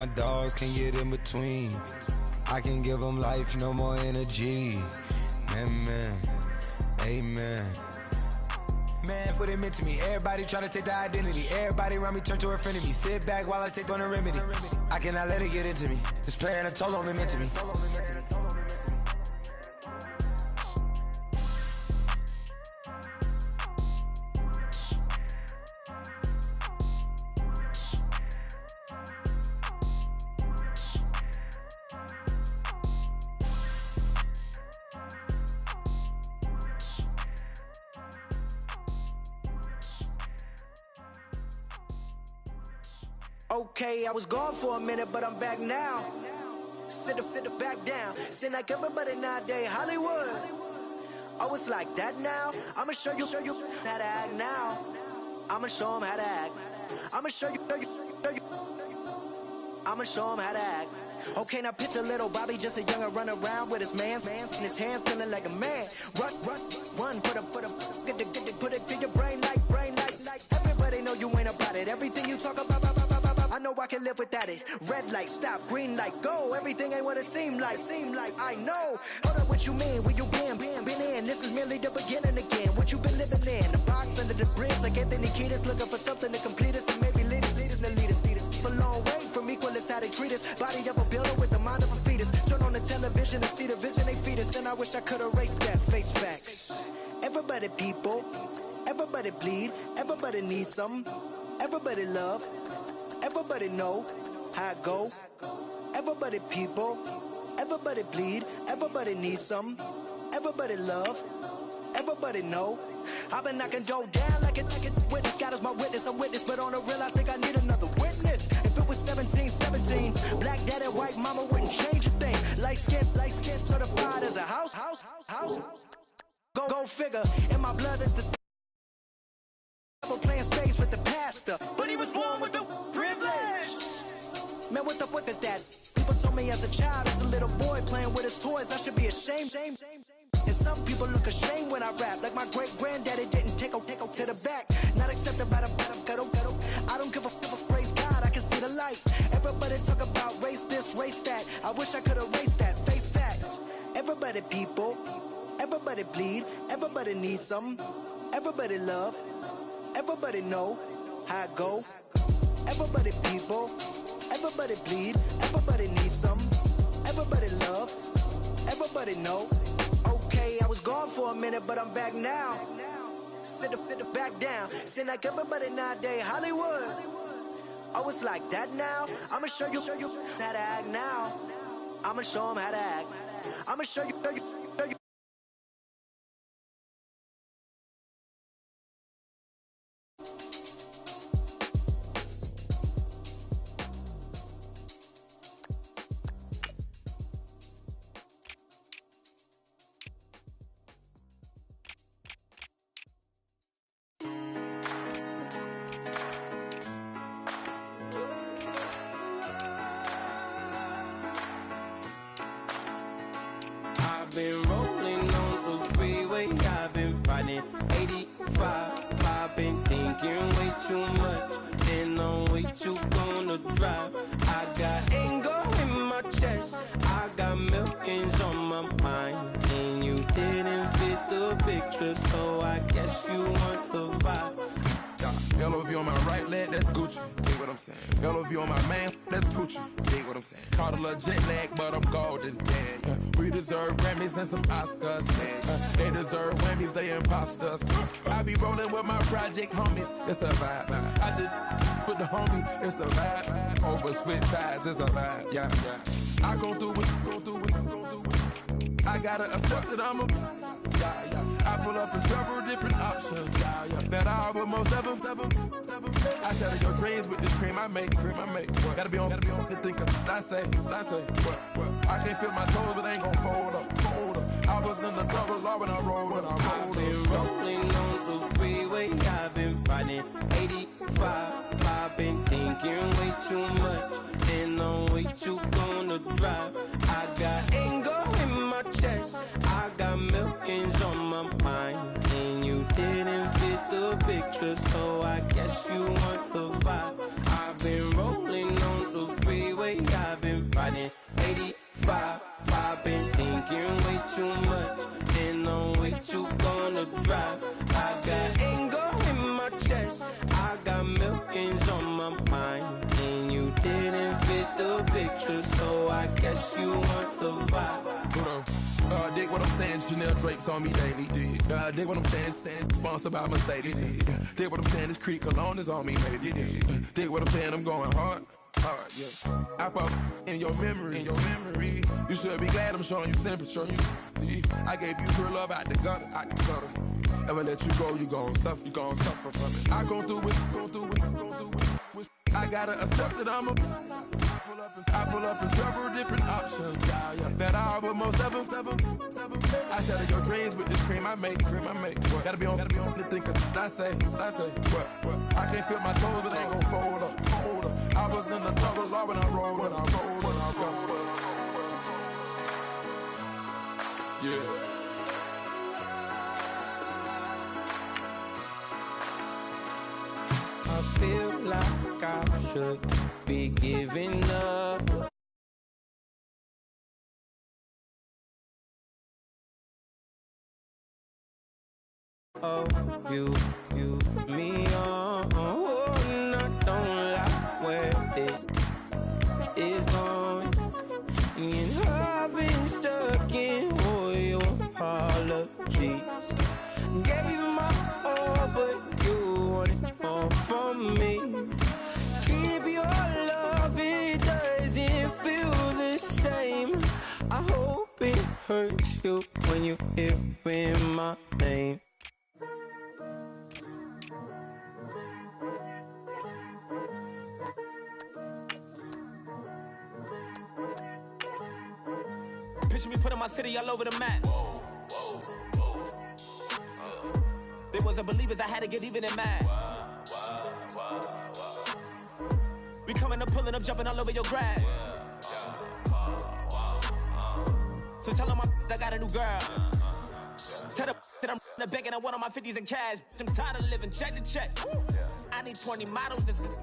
My dogs can get in between. I can give them life, no more energy. Amen. Amen. Man, what it meant to me. Everybody try to take the identity. Everybody around me turn to a friend of me. Sit back while I take on the remedy. I cannot let it get into me. It's playing a toll on me, meant to me. Okay, I was gone for a minute, but I'm back now. Sit back down. Seem like everybody nowadays, Hollywood. Oh, it's like that now. I'ma show you how to act now. I'ma show 'em how to act. I'ma show you. I'ma show 'em how to act. Okay, now picture little Bobby, just a youngin' run around with his mans in his hands, feeling like a man. Run for the get put it to your brain like. Everybody know you ain't about it. Everything you talk about. I know I can live without it. Red light, stop, green light, go. Everything ain't what it seem like. I know. Hold up, what you mean? Where you been in? This is merely the beginning again. What you been living in? The box under the bridge, like Anthony Kiedis, looking for something to complete us and maybe lead us. A long way from equal is how they treat us. Body of a builder with the mind of a fetus. Turn on the television and see the vision they feed us. And I wish I could erase that face facts. Everybody people, everybody bleed, everybody needs some, everybody love. Everybody know how it go. Everybody people, everybody bleed, everybody needs some, everybody love, everybody know. I've been knocking dough down like a witness. God is my witness, I'm witness, but on the real I think I need another witness. If it was 17, black dad and white mama wouldn't change a thing. Light skin certified as a house. Go figure, in my blood is the playing space with the pastor, but he was born with the privilege. Man, what the fuck is that? People told me as a child, as a little boy playing with his toys, I should be ashamed. And some people look ashamed when I rap, like my great granddaddy didn't take to the back. Not accepted by the ghetto. I don't give a praise God, I can see the light. Everybody talk about race this, race that. I wish I could erase that. Face facts. Everybody people, everybody bleed, everybody needs some, everybody love. Everybody know how it go. Everybody people, everybody bleed, everybody needs some, everybody love, everybody know. Okay, I was gone for a minute, but I'm back now. Sit back down. Seem like everybody nowadays, Hollywood. Oh, it's like that now. I'ma show you how to act now. I'ma show 'em how to act. I'ma show you. I've been rolling on the freeway, I've been riding 85. I've been thinking way too much, and I'm way too gonna drive. I got anger in my chest, I got millions on my mind, and you didn't fit the picture, so I guess you want the vibe. Yellow view on my right leg, that's Gucci. Dig what I'm saying? Yellow view on my man, that's Poochie. Dig what I'm saying? Caught a little jet lag, but I'm golden. Yeah. We deserve Grammys and some Oscars. They deserve Whammies, they imposters. I be rolling with my project homies, it's a vibe. I just with the homie, it's a vibe. Over switch sides, it's a vibe. Yeah. I gon' do it. I gotta accept that I'm a. I pull up in several different options. That I will most ever. I shatter your dreams with this cream I make. Gotta be on the thinker. I say. I can't feel my toes, but ain't gon' fold up. I was in the double law when I rolled. I've been rolling on the freeway, I've been riding 85. I've been thinking way too much, and I'm way too gonna drive. I got anger in my chest, I got millions on my mind, and you didn't fit the picture, so I guess you want the vibe. I've been rolling on the freeway, freeway, I've been riding 85. I've been thinking way too much, and on way too gonna drive. I got anger in my chest, I got millions on my mind, and you didn't fit the picture, so I guess you want the vibe. Hold on. Dig what I'm saying, Chanel drapes on me daily. Dig what I'm saying, sponsored by Mercedes. Dig what I'm saying, this Creek Cologne is on me, baby. Dig what I'm saying, I'm going hard, yeah. I pop in your memory, You should be glad I'm showing you sympathy, I gave you real love out the gutter, Ever let you go, you gon' suffer from it. I gon' do it. I gotta accept that I pull up in several different options, yeah. That I will most ever. I shatter your dreams with this cream I make. What? Gotta be on the thinker. I say, what? I can't feel my toes, but they gon' fold up. I was in the double law when I rolled. Yeah. I feel like I should be giving up. Oh, you, me, oh, and I don't like where this is going. And I've been stuck in all your apologies. Gave my all, but you want it all from me. Keep your love, it doesn't feel the same. I hope it hurts you when you hear my name. Picture me putting my city all over the map. There wasn't believers, I had to get even and mad. We coming up, pulling up, jumping all over your grass. So tell them I got a new girl. Tell them that I'm the bank and I want all my 50s in cash. I'm tired of living check to check. I need 20 models, this is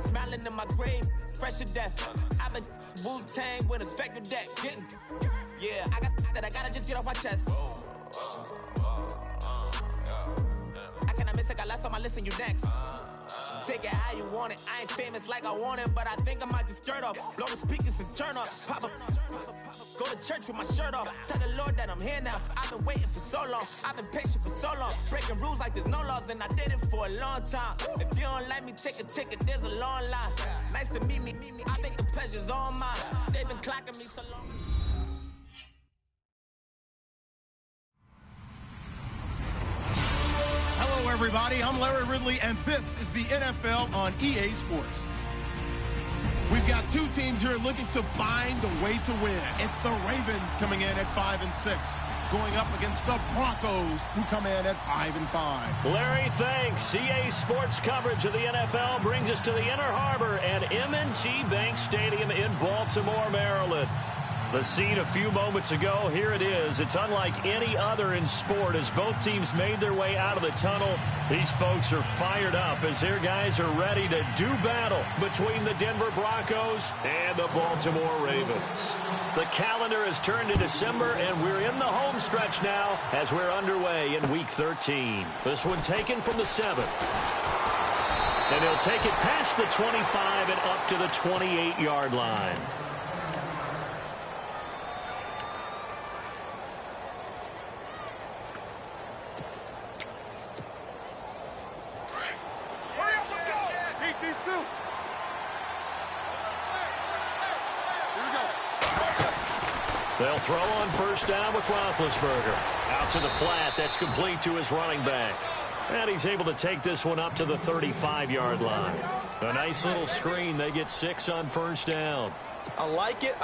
smiling in my grave, fresh to death. I've been Wu-Tang with a spectre deck. Yeah, I got that, I gotta just get off my chest. I cannot miss it, got less on my list and you next. Take it how you want it, I ain't famous like I want it, but I think I might just skirt off. Blow the speakers and turn up, pop up. Go to church with my shirt off. Tell the Lord that I'm here now. I've been waiting for so long. I've been patient for so long. Breaking rules like there's no laws, and I did it for a long time. If you don't like me, take a ticket. There's a long line. Nice to meet me. I think the pleasure's all mine. They've been clocking me so long. Hello, everybody. I'm Larry Ridley, and this is the NFL on EA Sports. We've got two teams here looking to find a way to win. It's the Ravens coming in at 5-6, going up against the Broncos, who come in at 5-5. Larry, thanks. EA Sports coverage of the NFL brings us to the Inner Harbor at M&T Bank Stadium in Baltimore, Maryland. The scene a few moments ago, here it is. It's unlike any other in sport as both teams made their way out of the tunnel. These folks are fired up as their guys are ready to do battle between the Denver Broncos and the Baltimore Ravens. The calendar has turned to December, and we're in the home stretch now as we're underway in Week 13. This one taken from the 7. And they'll take it past the 25 and up to the 28-yard line. They'll throw on first down with Roethlisberger. Out to the flat. That's complete to his running back. And he's able to take this one up to the 35-yard line. A nice little screen. They get 6 on first down. I like it.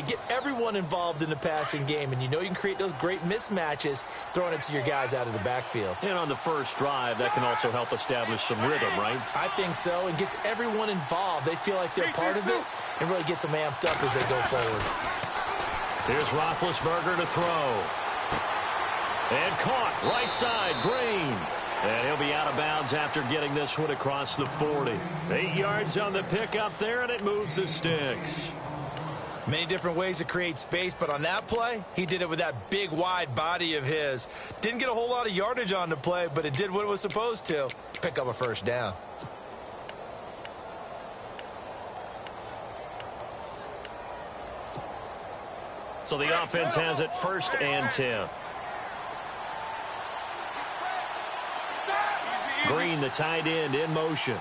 Get everyone involved in the passing game, and you know you can create those great mismatches throwing it to your guys out of the backfield. And on the first drive, that can also help establish some rhythm, right? I think so, and gets everyone involved. They feel like they're part of it and really gets them amped up as they go forward. Here's Roethlisberger to throw. And caught right side, Green. And he'll be out of bounds after getting this one across the 40. 8 yards on the pickup there, and it moves the sticks. Many different ways to create space, but on that play, he did it with that big, wide body of his. Didn't get a whole lot of yardage on the play, but it did what it was supposed to. Pick up a first down. So the offense has it 1st and 10. Green, the tight end, in motion.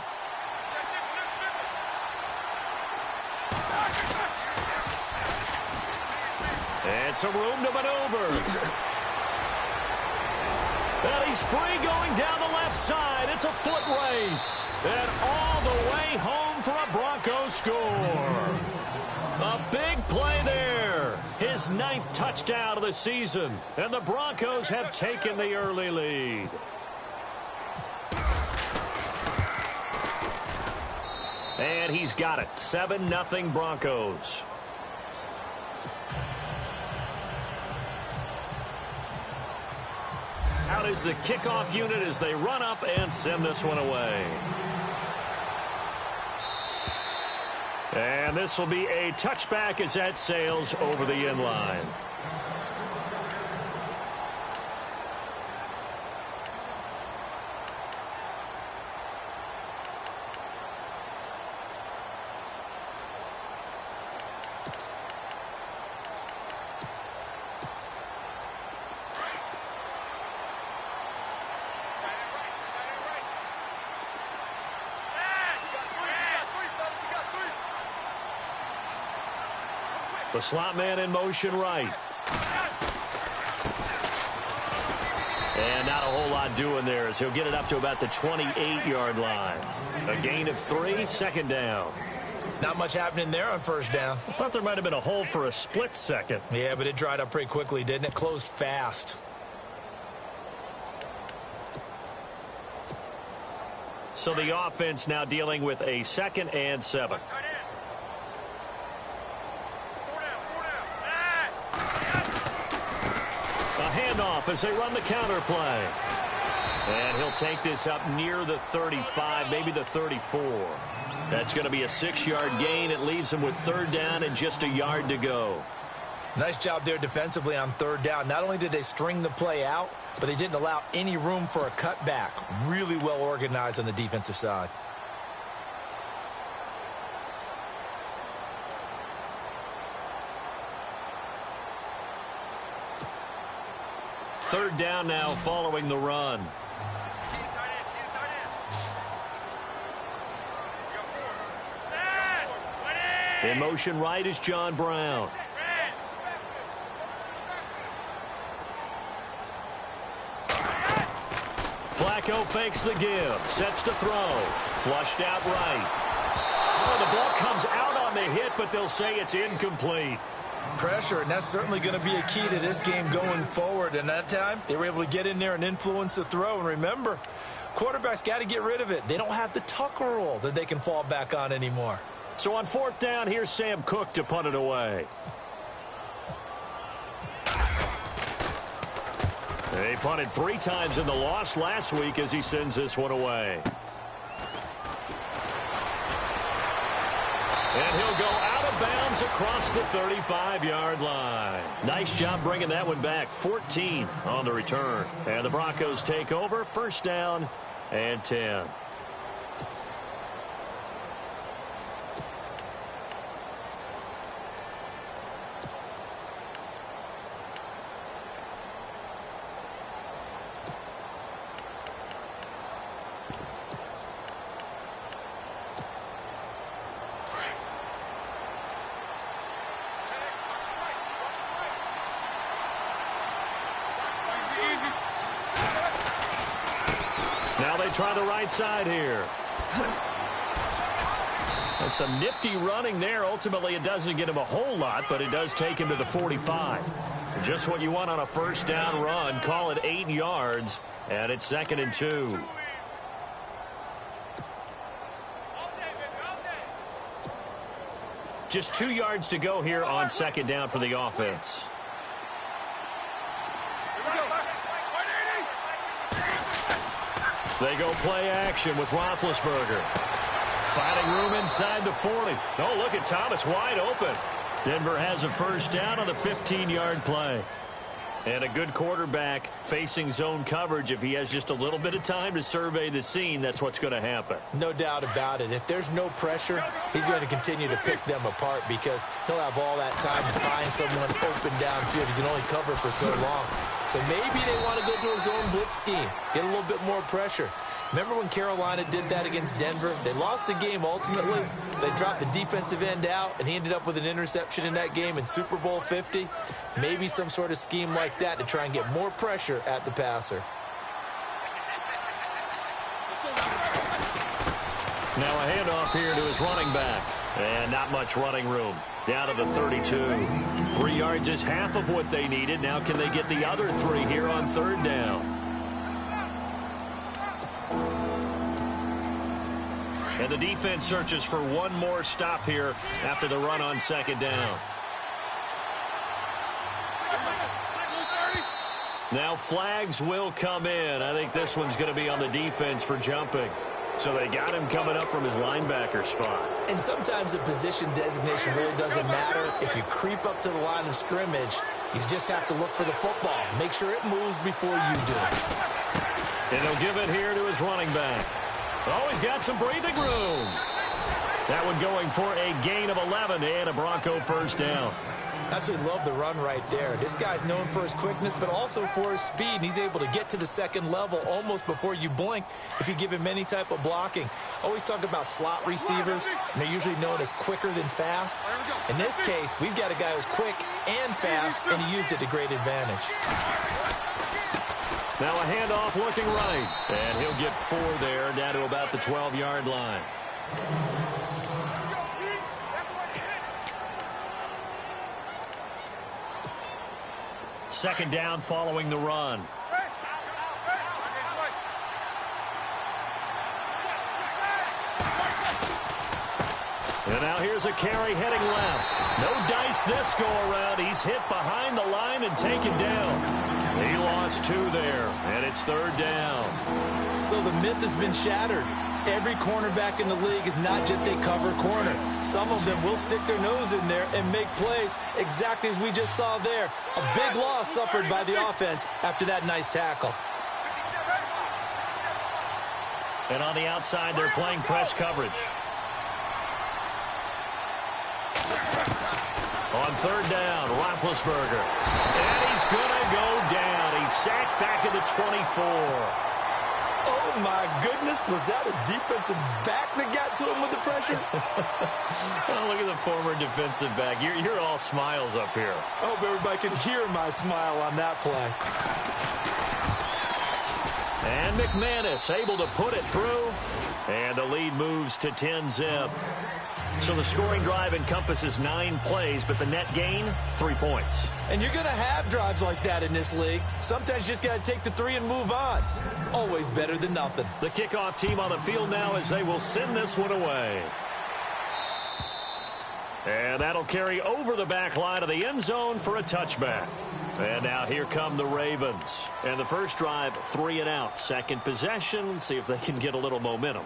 And some room to maneuver. And he's free going down the left side. It's a foot race. And all the way home for a Broncos score. A big play there. His 9th touchdown of the season. And the Broncos have taken the early lead. And he's got it. 7-0 Broncos. Out is the kickoff unit as they run up and send this one away. And this will be a touchback as that sails over the end line. The slot man in motion right. And not a whole lot doing there as he'll get it up to about the 28-yard line. A gain of 3, 2nd down. Not much happening there on 1st down. I thought there might have been a hole for a split second. Yeah, but it dried up pretty quickly, didn't it? Closed fast. So the offense now dealing with a 2nd and 7. Handoff as they run the counter play. And he'll take this up near the 35, maybe the 34. That's going to be a 6-yard gain. It leaves him with 3rd down and just a yard to go. Nice job there defensively on 3rd down. Not only did they string the play out, but they didn't allow any room for a cutback. Really well organized on the defensive side. Third down now following the run. In motion right is John Brown. Flacco fakes the give, sets to throw, flushed out right. Oh, the ball comes out on the hit, but they'll say it's incomplete. Pressure, and that's certainly going to be a key to this game going forward. And that time, they were able to get in there and influence the throw. And remember, quarterbacks got to get rid of it. They don't have the tuck rule that they can fall back on anymore. So on 4th down, here's Sam Cook to punt it away. They punted 3 times in the loss last week as he sends this one away. And he'll go out of bounds across the 35-yard line. Nice job bringing that one back. 14 on the return. And the Broncos take over. 1st down and 10. Try the right side here. And some nifty running there. Ultimately, it doesn't get him a whole lot, but it does take him to the 45. Just what you want on a 1st down run. Call it 8 yards, and it's 2nd and 2. Just 2 yards to go here on 2nd down for the offense. They go play action with Roethlisberger. Finding room inside the 40. Oh, look at Thomas wide open. Denver has a first down on the 15-yard play. And a good quarterback facing zone coverage. If he has just a little bit of time to survey the scene, that's what's going to happen. No doubt about it. If there's no pressure, he's going to continue to pick them apart because he'll have all that time to find someone open downfield. He can only cover for so long. So maybe they want to go to a zone blitz scheme, get a little bit more pressure. Remember when Carolina did that against Denver? They lost the game ultimately. They dropped the defensive end out, and he ended up with an interception in that game in Super Bowl 50. Maybe some sort of scheme like that to try and get more pressure at the passer. Now a handoff here to his running back. And not much running room. Down to the 32. 3 yards is half of what they needed. Now can they get the other 3 here on third down? And the defense searches for one more stop here after the run on second down. Now flags will come in. I think this one's going to be on the defense for jumping. So they got him coming up from his linebacker spot. And sometimes the position designation really doesn't matter. If you creep up to the line of scrimmage, you just have to look for the football. Make sure it moves before you do. And he'll give it here to his running back. Oh, he's got some breathing room. That one going for a gain of 11 and a Bronco first down. Absolutely love the run right there. This guy's known for his quickness, but also for his speed. He's able to get to the second level almost before you blink if you give him any type of blocking. Always talk about slot receivers, and they're usually known as quicker than fast. In this case, we've got a guy who's quick and fast, and he used it to great advantage. Now a handoff looking right, and he'll get 4 there, down to about the 12-yard line. Second down following the run. And now here's a carry heading left. No dice this go around. He's hit behind the line and taken down. He lost 2 there, and it's third down. So the myth has been shattered. Every cornerback in the league is not just a cover corner. Some of them will stick their nose in there and make plays exactly as we just saw there. A big loss suffered by the offense after that nice tackle. And on the outside, they're playing press coverage. On third down, Roethlisberger. And he's going to go down. He's sacked back at the 24. Oh, my goodness. Was that a defensive back that got to him with the pressure? Oh, look at the former defensive back. You're all smiles up here. I hope everybody can hear my smile on that play. And McManus able to put it through. And the lead moves to 10-zip. So the scoring drive encompasses 9 plays, but the net gain, 3 points. And you're going to have drives like that in this league. Sometimes you just got to take the 3 and move on. Always better than nothing. The kickoff team on the field now as they will send this one away. And that'll carry over the back line of the end zone for a touchback. And now here come the Ravens. And the first drive, 3 and out. Second possession, see if they can get a little momentum.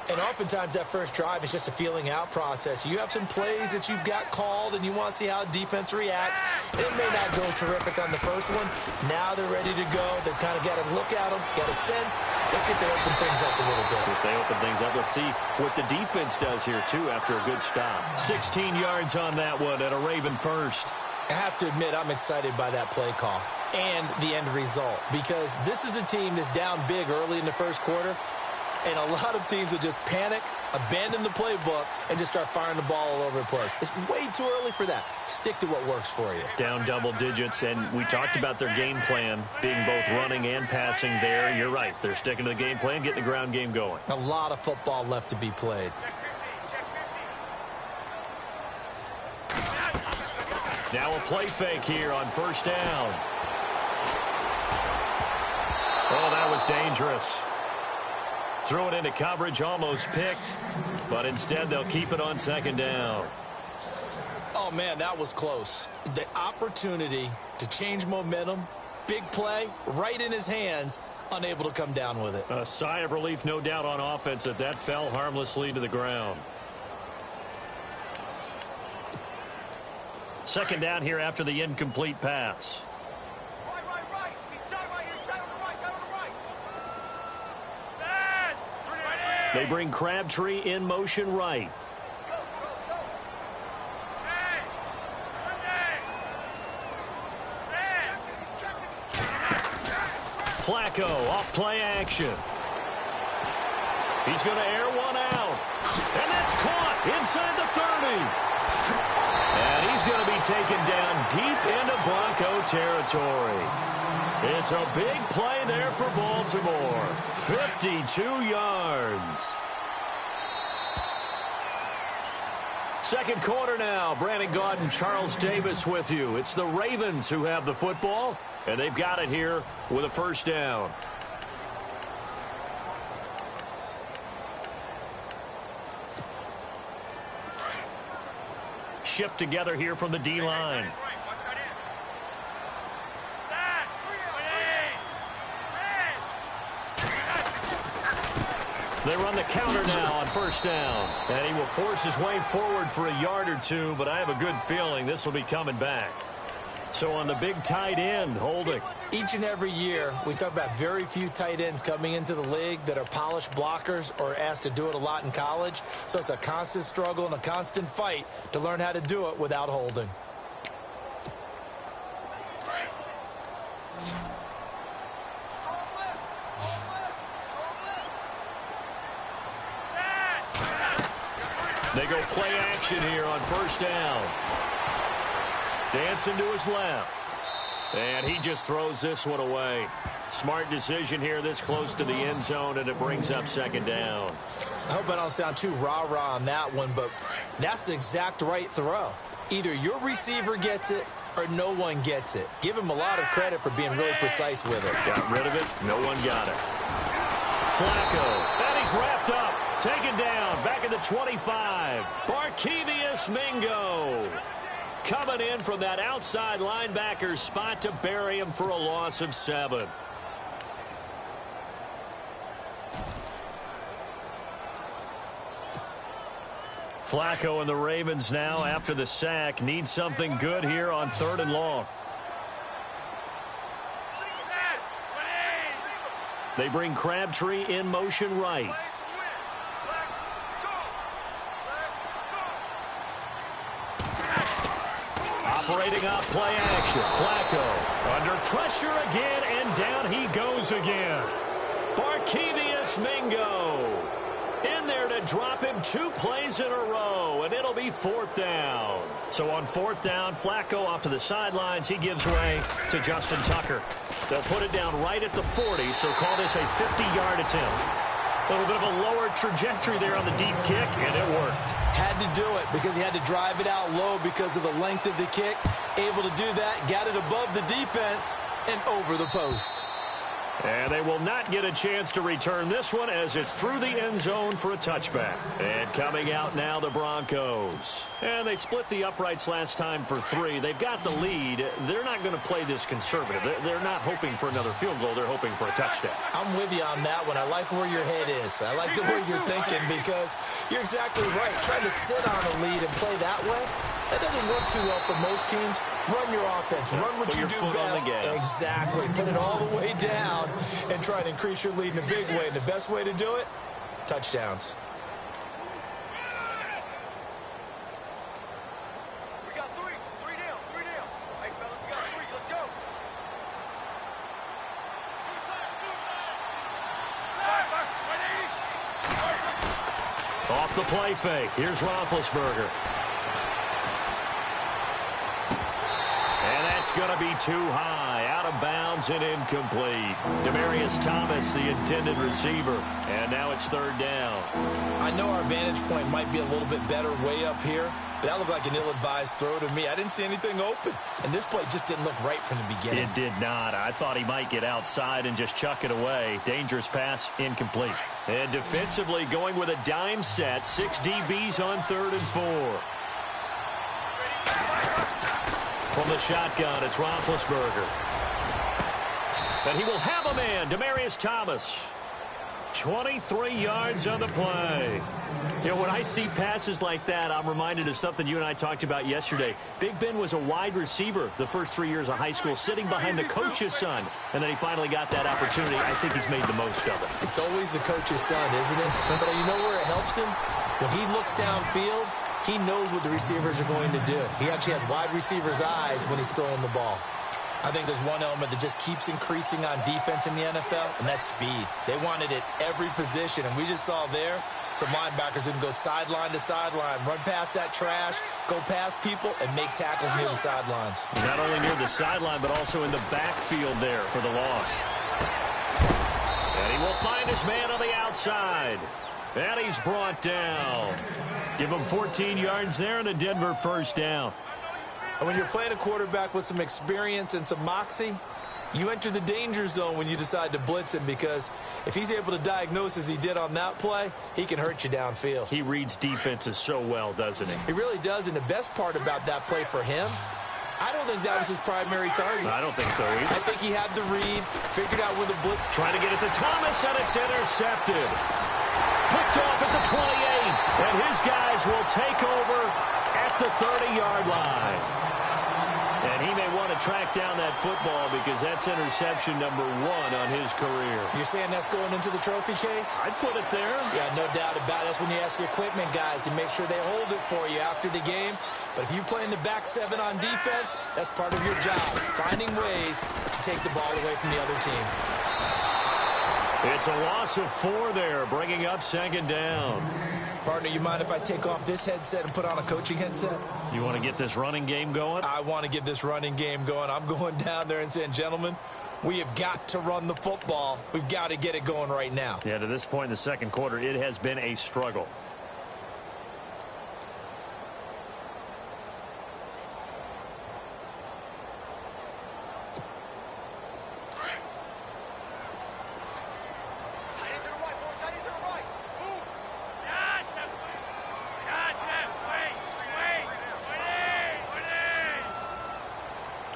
And oftentimes that first drive is just a feeling out process. You have some plays that you've got called and you want to see how defense reacts. It may not go terrific on the first one. Now they're ready to go. They've kind of got to look at them, get a sense. Let's see if they open things up a little bit. See if they open things up. Let's see what the defense does here, too, after a good stop. 16 yards on that one and a Raven first. I have to admit, I'm excited by that play call and the end result because this is a team that's down big early in the first quarter. And a lot of teams will just panic, abandon the playbook, and just start firing the ball all over the place. It's way too early for that. Stick to what works for you. Down double digits, and we talked about their game plan being both running and passing there. You're right. They're sticking to the game plan, getting the ground game going. A lot of football left to be played. Now a play fake here on first down. Oh, that was dangerous. Threw it into coverage, almost picked, but instead they'll keep it on second down. Oh, man, that was close. The opportunity to change momentum, big play, right in his hands, unable to come down with it. A sigh of relief, no doubt, on offense that fell harmlessly to the ground. Second down here after the incomplete pass. Right. He's down right here. He's down on the right. They bring Crabtree in motion right. Flacco off play action. He's going to air one out. And that's caught inside the 30. And he's going to be taken down deep into Bronco territory. It's a big play there for Baltimore. 52 yards. Second quarter now. Brandon Gaudin, Charles Davis with you. It's the Ravens who have the football, and they've got it here with a first down. Shift together here from the D-line. They run the counter now on first down. And he will force his way forward for a yard or two, but I have a good feeling this will be coming back. So on the big tight end, holding. Each and every year, we talk about very few tight ends coming into the league that are polished blockers or asked to do it a lot in college. So it's a constant struggle and a constant fight to learn how to do it without holding. They go play action here on first down. Dancing to his left. And he just throws this one away. Smart decision here this close to the end zone, and it brings up second down. I hope I don't sound too rah-rah on that one, but that's the exact right throw. Either your receiver gets it or no one gets it. Give him a lot of credit for being really precise with it. Got rid of it. No one got it. Flacco. And he's wrapped up. Taken down. Back at the 25. Barkevious Mingo. Coming in from that outside linebacker spot to bury him for a loss of 7. Flacco and the Ravens now, after the sack, need something good here on 3rd and long. They bring Crabtree in motion right. Operating off play action. Flacco under pressure again, and down he goes again. Barkevious Mingo in there to drop him 2 plays in a row, and it'll be 4th down. So on 4th down, Flacco off to the sidelines. He gives way to Justin Tucker. They'll put it down right at the 40, so call this a 50-yard attempt. A little bit of a lower trajectory there on the deep kick, and it worked. Had to do it because he had to drive it out low because of the length of the kick. Able to do that, got it above the defense and over the post. And they will not get a chance to return this one as it's through the end zone for a touchback. And coming out now, the Broncos. And they split the uprights last time for 3. They've got the lead. They're not going to play this conservative. They're not hoping for another field goal. They're hoping for a touchdown. I'm with you on that one. I like where your head is. I like the way you're thinking because you're exactly right. Trying to sit on a lead and play that way, that doesn't work too well for most teams. Run your offense. Run what you do best. Exactly. Put it all the way down and try to increase your lead in a big way. And the best way to do it, touchdowns. We got 3. 3 down. 3 down. Hey, fellas, we got 3. Let's go. Off the play fake. Here's Roethlisberger. And that's going to be too high. Out of bounds and incomplete. Demaryius Thomas, the intended receiver. And now it's 3rd down. I know our vantage point might be a little bit better way up here, but that looked like an ill-advised throw to me. I didn't see anything open. And this play just didn't look right from the beginning. It did not. I thought he might get outside and just chuck it away. Dangerous pass, incomplete. And defensively going with a dime set. 6 DBs on 3rd and 4. From the shotgun, it's Roethlisberger. And he will have a man, Demaryius Thomas. 23 yards on the play. You know, when I see passes like that, I'm reminded of something you and I talked about yesterday. Big Ben was a wide receiver the first 3 years of high school, sitting behind the coach's son. And then he finally got that opportunity. I think he's made the most of it. It's always the coach's son, isn't it? But you know where it helps him? When he looks downfield, he knows what the receivers are going to do. He actually has wide receivers' eyes when he's throwing the ball. I think there's one element that just keeps increasing on defense in the NFL, and that's speed. They want it at every position, and we just saw there some linebackers who can go sideline to sideline, run past that trash, go past people, and make tackles near the sidelines. Not only near the sideline, but also in the backfield there for the loss. And he will find his man on the outside. And he's brought down. Give him 14 yards there and a Denver first down. And when you're playing a quarterback with some experience and some moxie, you enter the danger zone when you decide to blitz him, because if he's able to diagnose as he did on that play, he can hurt you downfield. He reads defenses so well, doesn't he? He really does, and the best part about that play for him, I don't think that was his primary target. I don't think so either. I think he had the read, figured out where the blitz. Trying to get it to Thomas, and it's intercepted. Picked off at the 28, and his guys will take over at the 30-yard line. And he may want to track down that football because that's interception number 1 on his career. You're saying that's going into the trophy case? I'd put it there. Yeah, no doubt about it. That's when you ask the equipment guys to make sure they hold it for you after the game. But if you play in the back 7 on defense, that's part of your job, finding ways to take the ball away from the other team. It's a loss of 4 there, bringing up second down. Partner, you mind if I take off this headset and put on a coaching headset? You want to get this running game going? I want to get this running game going. I'm going down there and saying, gentlemen, we have got to run the football. We've got to get it going right now. Yeah, to this point in the second quarter, it has been a struggle.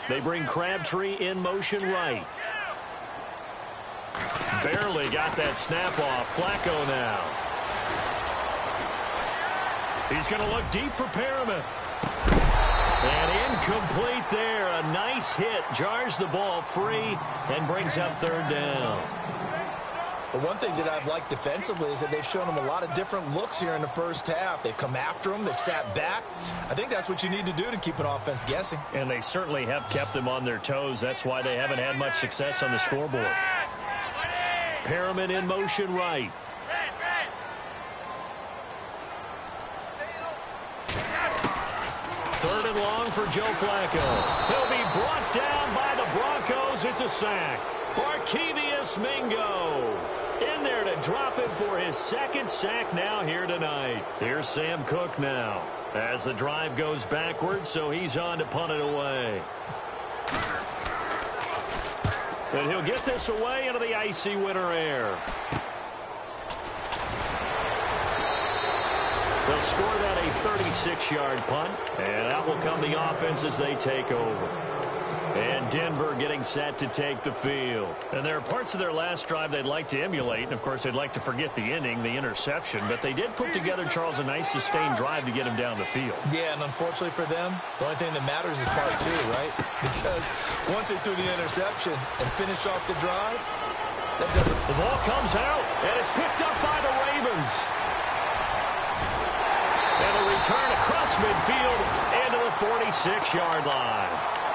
They bring Crabtree in motion right. Barely got that snap off. Flacco now. He's going to look deep for Perriman. And incomplete there. A nice hit. Jars the ball free and brings up third down. The one thing that I've liked defensively is that they've shown him a lot of different looks here in the first half. They've come after him. They've sat back. I think that's what you need to do to keep an offense guessing. And they certainly have kept them on their toes. That's why they haven't had much success on the scoreboard. Perriman in motion right. Third and long for Joe Flacco. He'll be brought down by the Broncos. It's a sack. Barkevious Mingo in there to drop him for his second sack now here tonight. Here's Sam Cook now as the drive goes backwards, so he's on to punt it away. And he'll get this away into the icy winter air. They'll score that a 36-yard punt, and out will come the offense as they take over. And Denver getting set to take the field. And there are parts of their last drive they'd like to emulate. And, of course, they'd like to forget the inning, the interception. But they did put together, Charles, a nice sustained drive to get him down the field. Yeah, and unfortunately for them, the only thing that matters is part 2, right? Because once they threw the interception and finished off the drive, that doesn't... The ball comes out, and it's picked up by the Ravens. And a return across midfield into the 46-yard line.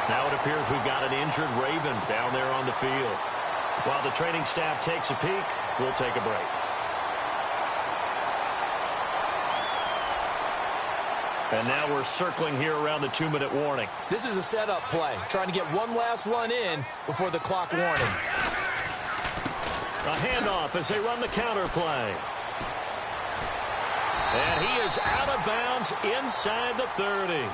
Now it appears we've got an injured Ravens down there on the field. While the training staff takes a peek, we'll take a break. And now we're circling here around the 2-minute warning. This is a setup play, trying to get one last run in before the clock warning. A handoff as they run the counter play. And he is out of bounds inside the 30.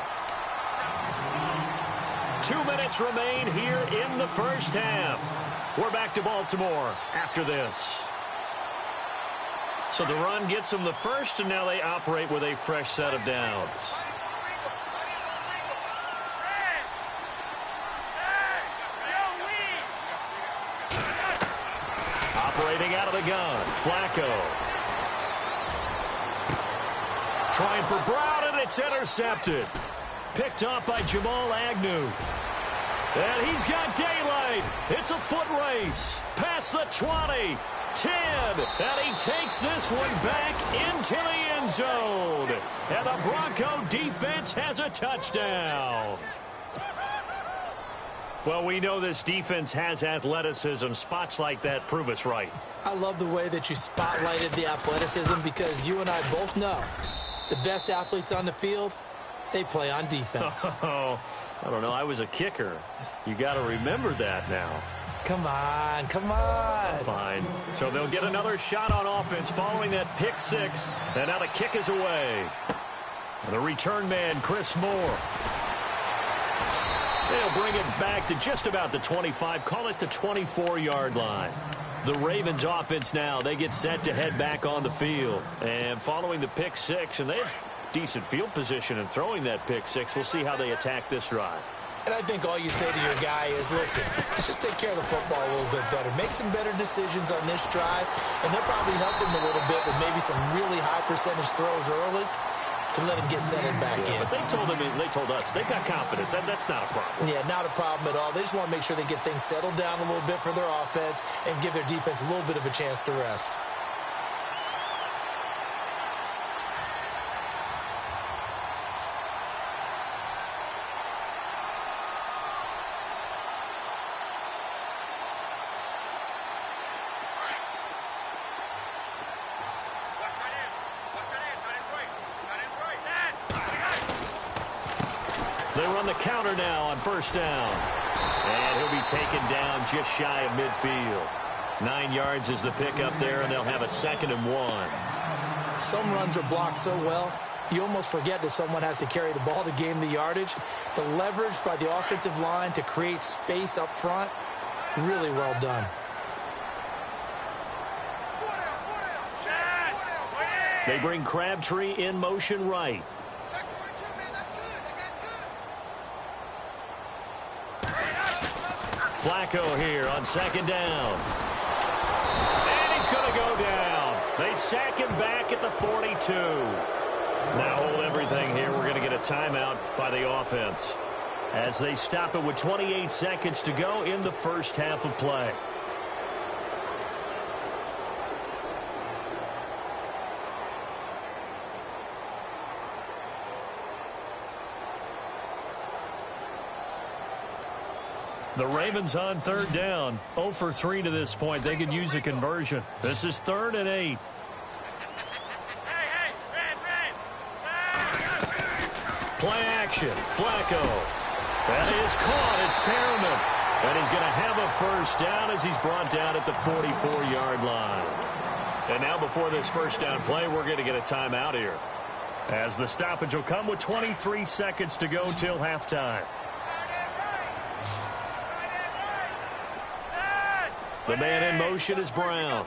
2 minutes remain here in the first half. We're back to Baltimore after this. So the run gets them the first, and now they operate with a fresh set of downs. Operating out of the gun, Flacco. Trying for Brown, and it's intercepted. Picked off by Jamal Agnew. And he's got daylight. It's a foot race. Past the 20, 10, and he takes this one back into the end zone. And the Bronco defense has a touchdown. Well, we know this defense has athleticism. Spots like that prove us right. I love the way that you spotlighted the athleticism because you and I both know the best athletes on the field, they play on defense. Oh, I don't know. I was a kicker. You got to remember that now. Come on, come on. Fine. So they'll get another shot on offense following that pick six. And now the kick is away. And the return man, Chris Moore. They'll bring it back to just about the 25. Call it the 24-yard line. The Ravens offense now, they get set to head back on the field. And following the pick six, and they have decent field position in throwing that pick six. We'll see how they attack this drive. And I think all you say to your guy is, listen, let's just take care of the football a little bit better. Make some better decisions on this drive, and they'll probably help him a little bit with maybe some really high percentage throws early to let him get settled back in. But they told us, they've got confidence. That's not a problem. Yeah, not a problem at all. They just want to make sure they get things settled down a little bit for their offense and give their defense a little bit of a chance to rest. They run the counter now on first down. And he'll be taken down just shy of midfield. 9 yards is the pickup there, and they'll have a 2nd and 1. Some runs are blocked so well, you almost forget that someone has to carry the ball to gain the yardage. The leverage by the offensive line to create space up front, really well done. They bring Crabtree in motion right. Flacco here on 2nd down. And he's going to go down. They sack him back at the 42. Now hold everything here. We're going to get a timeout by the offense as they stop it with 28 seconds to go in the first half of play. The Ravens on 3rd down. 0 for 3 to this point. They could use a conversion. This is 3rd and 8. Play action. Flacco. That is caught. It's Perriman. And he's going to have a first down as he's brought down at the 44-yard line. And now before this first down play, we're going to get a timeout here, as the stoppage will come with 23 seconds to go till halftime. The man in motion is Brown.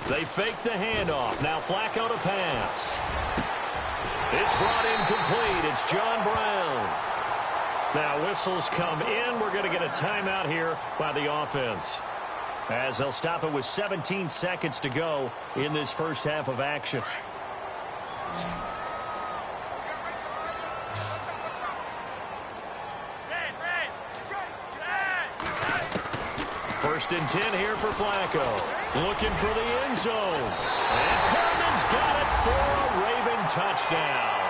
They fake the handoff. Now Flacco to pass. It's brought in complete. It's John Brown. Now whistles come in. We're going to get a timeout here by the offense, as they'll stop it with 17 seconds to go in this first half of action. First and 10 here for Flacco. Looking for the end zone. And Perriman's got it for a Raven touchdown.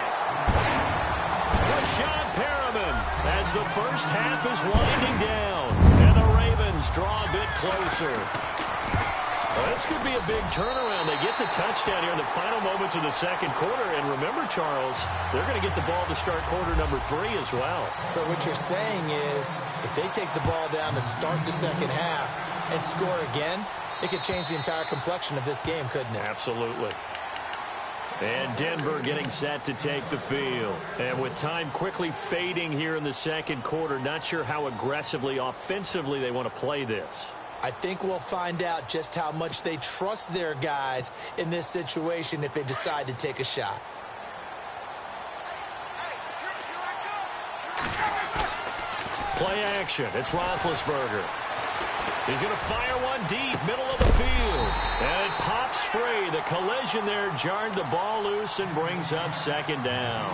Rashad Perriman, as the first half is winding down. And the Ravens draw a bit closer. Well, this could be a big turnaround. They get the touchdown here in the final moments of the second quarter. And remember, Charles, they're going to get the ball to start quarter number 3 as well. So what you're saying is, if they take the ball down to start the second half and score again, it could change the entire complexion of this game, couldn't it? Absolutely. And Denver getting set to take the field. And with time quickly fading here in the second quarter, not sure how aggressively, offensively they want to play this. I think we'll find out just how much they trust their guys in this situation if they decide to take a shot. Play action. It's Roethlisberger. He's going to fire one deep, middle of the field. And it pops free. The collision there jarred the ball loose and brings up second down.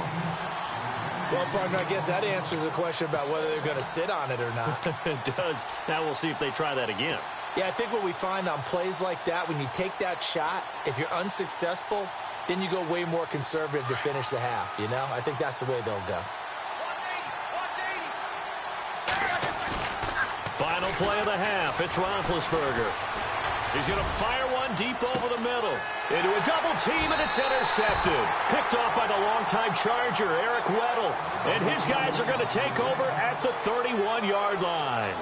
Well, partner, I guess that answers the question about whether they're going to sit on it or not. It does. Now we'll see if they try that again. Yeah, I think what we find on plays like that, when you take that shot, if you're unsuccessful, then you go way more conservative to finish the half, you know? I think that's the way they'll go. Final play of the half. It's Roethlisberger. He's going to fire one deep over the middle. Into a double team, and it's intercepted. Picked off by the longtime Charger, Eric Weddle. And his guys are going to take over at the 31-yard line.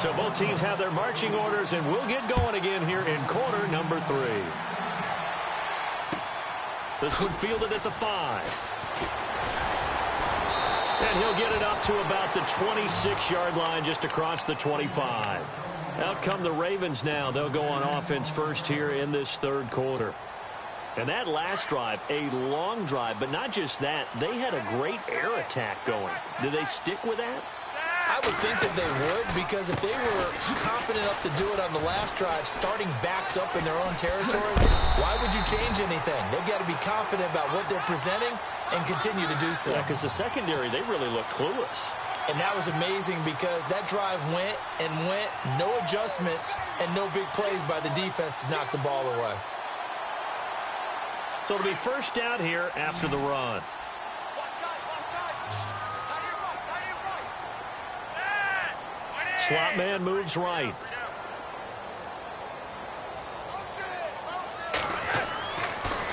So both teams have their marching orders, and we'll get going again here in quarter number 3. This one fielded at the 5. And he'll get it up to about the 26-yard line, just across the 25. Out come the Ravens now. They'll go on offense first here in this third quarter. And that last drive, a long drive, but not just that. They had a great air attack going. Did they stick with that? I would think that they would, because if they were confident enough to do it on the last drive, starting backed up in their own territory, why would you change anything? They've got to be confident about what they're presenting and continue to do so. Yeah, because the secondary, they really look clueless. And that was amazing because that drive went and went, no adjustments, and no big plays by the defense to knock the ball away. So it'll be first down here after the run. Slot man moves right.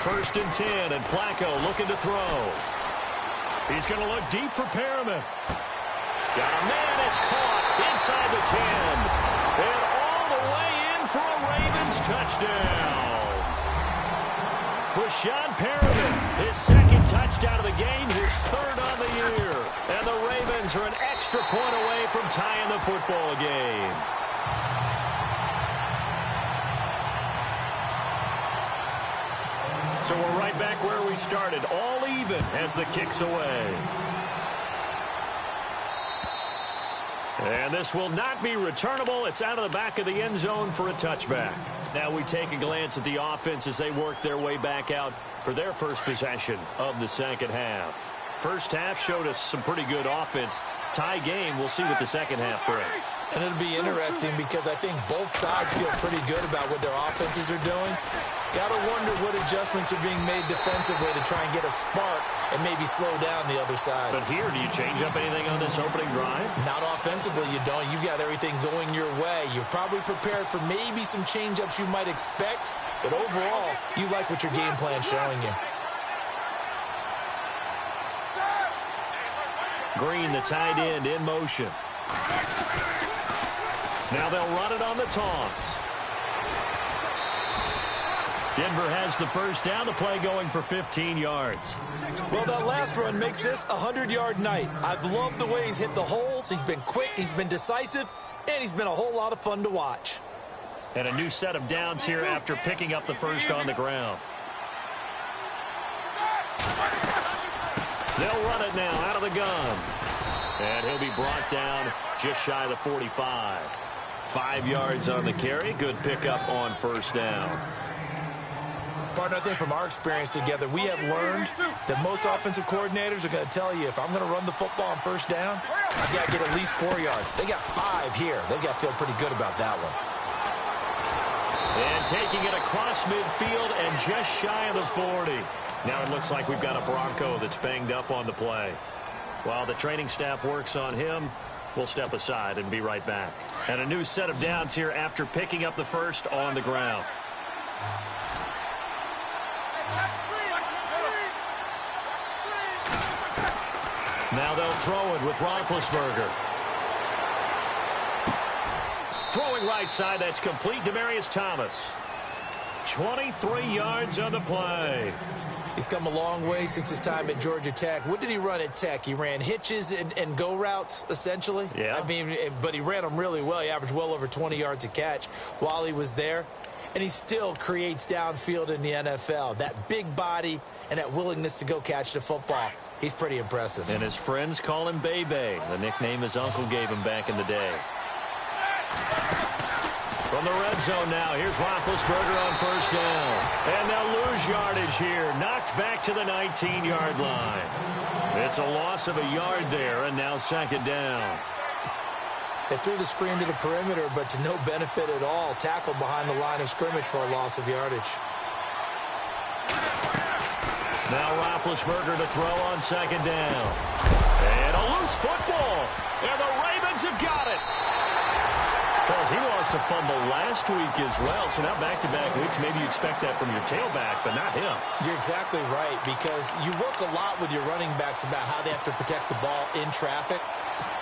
First and 10, and Flacco looking to throw. He's going to look deep for Perriman. Got a man, it's caught inside the 10. And all the way in for a Ravens touchdown. Rashad Perriman, his second touchdown of the game, his third on the year. And the Ravens are an extra point away from tying the football game. So we're right back where we started, all even as the kick's away. And this will not be returnable. It's out of the back of the end zone for a touchback. Now we take a glance at the offense as they work their way back out for their first possession of the second half. First half showed us some pretty good offense. Tie game, we'll see what the second half brings. And it'll be interesting because I think both sides feel pretty good about what their offenses are doing. Got to wonder what adjustments are being made defensively to try and get a spark and maybe slow down the other side. But here, do you change up anything on this opening drive? Not offensively, you don't. You've got everything going your way. You're probably prepared for maybe some change-ups you might expect, but overall, you like what your game plan's showing you. Green, the tight end, in motion. Now they'll run it on the toss. Denver has the first down, the play going for 15 yards. Well, that last run makes this a 100-yard night. I've loved the way he's hit the holes. He's been quick, he's been decisive, and he's been a whole lot of fun to watch. And a new set of downs here after picking up the first on the ground. They'll run it now out of the gun. And he'll be brought down just shy of the 45. 5 yards on the carry. Good pickup on first down. Partner, I think from our experience together, we have learned that most offensive coordinators are going to tell you, if I'm going to run the football on first down, I've got to get at least 4 yards. They got 5 here. They've got to feel pretty good about that one. And taking it across midfield and just shy of the 40. Now it looks like we've got a Bronco that's banged up on the play. While the training staff works on him, we'll step aside and be right back. And a new set of downs here after picking up the first on the ground. Now they'll throw it with Roethlisberger. Throwing right side, that's complete. Demaryius Thomas. 23 yards on the play. He's come a long way since his time at Georgia Tech. What did he run at Tech? He ran hitches and go routes, essentially. Yeah. I mean, but he ran them really well. He averaged well over 20 yards a catch while he was there. And he still creates downfield in the NFL. That big body, and that willingness to go catch the football. He's pretty impressive. And his friends call him Bebe, the nickname his uncle gave him back in the day. From the red zone now, here's Roethlisberger on first down. And they'll lose yardage here. Knocked back to the 19-yard line. It's a loss of a yard there, and now second down. They threw the screen to the perimeter, but to no benefit at all. Tackled behind the line of scrimmage for a loss of yardage. Now Roethlisberger to throw on second down. And a loose football. And the Ravens have got it. Charles, he lost a fumble last week as well. So now back-to-back weeks, maybe you expect that from your tailback, but not him. You're exactly right, because you work a lot with your running backs about how they have to protect the ball in traffic.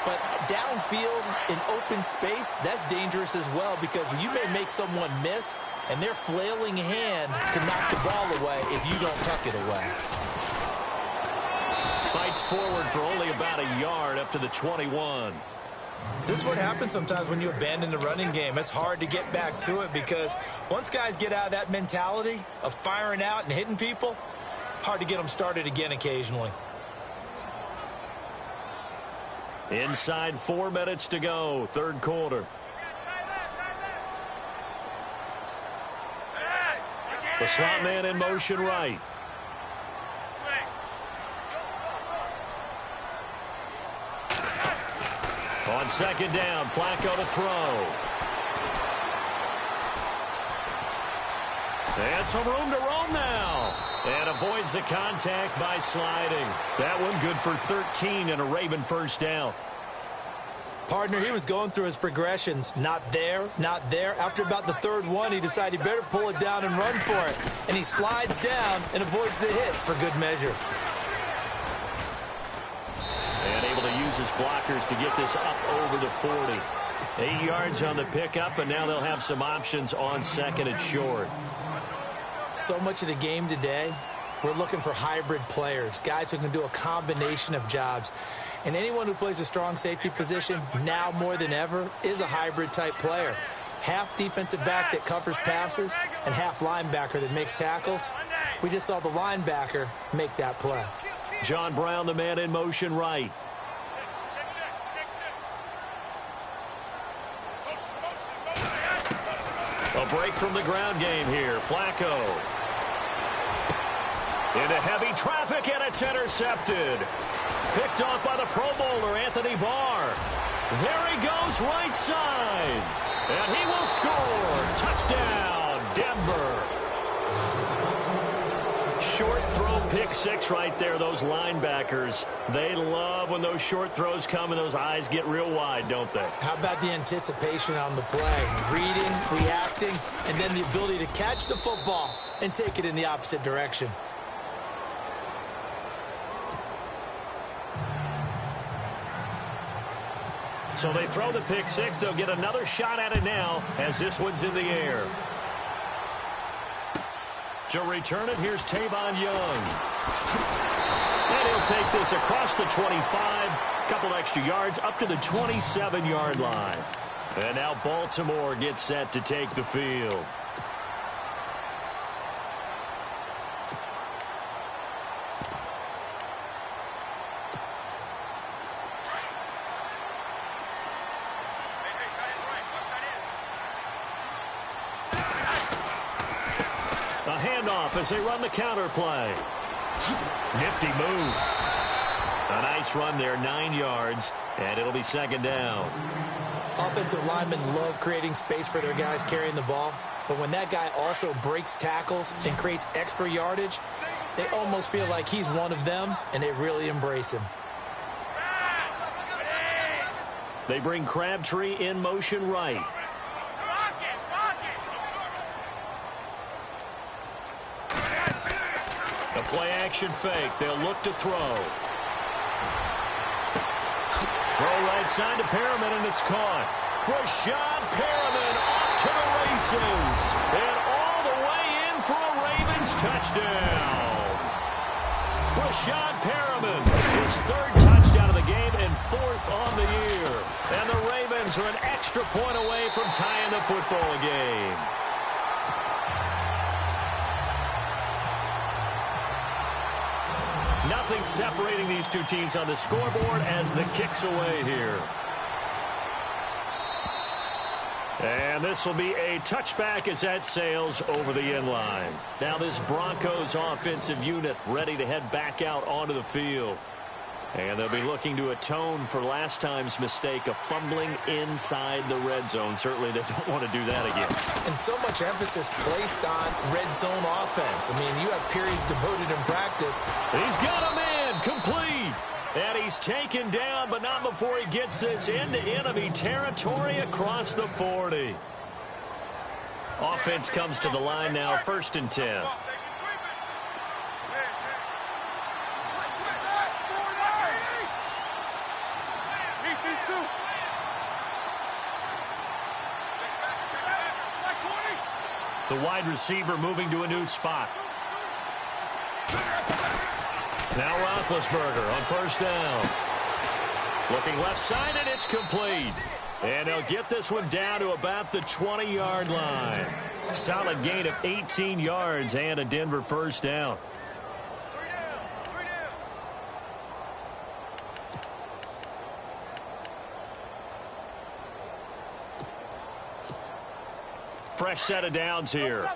But downfield in open space, that's dangerous as well, because you may make someone miss, and their flailing hand can knock the ball away if you don't tuck it away. Fights forward for only about a yard up to the 21. This is what happens sometimes when you abandon the running game. It's hard to get back to it, because once guys get out of that mentality of firing out and hitting people, hard to get them started again occasionally. Inside 4 minutes to go, third quarter. The slot man in motion right. On second down, Flacco to throw. And some room to roam now. And avoids the contact by sliding. That one good for 13 and a Raven first down. Partner, he was going through his progressions. Not there, not there. After about the third one, he decided he better pull it down and run for it. And he slides down and avoids the hit for good measure. And able to use his blockers to get this up over the 40. 8 yards on the pickup, and now they'll have some options on second and short. So much of the game today, we're looking for hybrid players, guys who can do a combination of jobs. And anyone who plays a strong safety position, now more than ever, is a hybrid type player. Half defensive back that covers passes and half linebacker that makes tackles. We just saw the linebacker make that play. John Brown, the man in motion right. A break from the ground game here. Flacco. Into heavy traffic, and it's intercepted. Picked off by the Pro Bowler, Anthony Barr. There he goes, right side. And he will score. Touchdown, Denver. Short throw, pick six right there. Those linebackers, they love when those short throws come and those eyes get real wide, don't they? How about the anticipation on the play? Reading, reacting, and then the ability to catch the football and take it in the opposite direction. So they throw the pick six. They'll get another shot at it now as this one's in the air. To return it, here's Tavon Young. And he'll take this across the 25. Couple extra yards up to the 27-yard line. And now Baltimore gets set to take the field. As they run the counter play. Nifty move. A nice run there, 9 yards, and it'll be second down. Offensive linemen love creating space for their guys carrying the ball, but when that guy also breaks tackles and creates extra yardage, they almost feel like he's one of them, and they really embrace him. They bring Crabtree in motion right. The play-action fake. They'll look to throw. Throw right side to Perriman, and it's caught. Rashad Perriman off to the races. And all the way in for a Ravens touchdown. Rashad Perriman, his third touchdown of the game and fourth on the year. And the Ravens are an extra point away from tying the football game. Nothing separating these two teams on the scoreboard as the kick's away here. And this will be a touchback as that sails over the inline. Now this Broncos offensive unit ready to head back out onto the field. And they'll be looking to atone for last time's mistake of fumbling inside the red zone. Certainly they don't want to do that again. And so much emphasis placed on red zone offense. I mean, you have periods devoted in practice. He's got a man complete. And he's taken down, but not before he gets this into enemy territory across the 40. Offense comes to the line now, 1st and 10. The wide receiver moving to a new spot. Now Roethlisberger on 1st down. Looking left side, and it's complete. And they'll get this one down to about the 20-yard line. Solid gain of 18 yards and a Denver 1st down. Fresh set of downs here.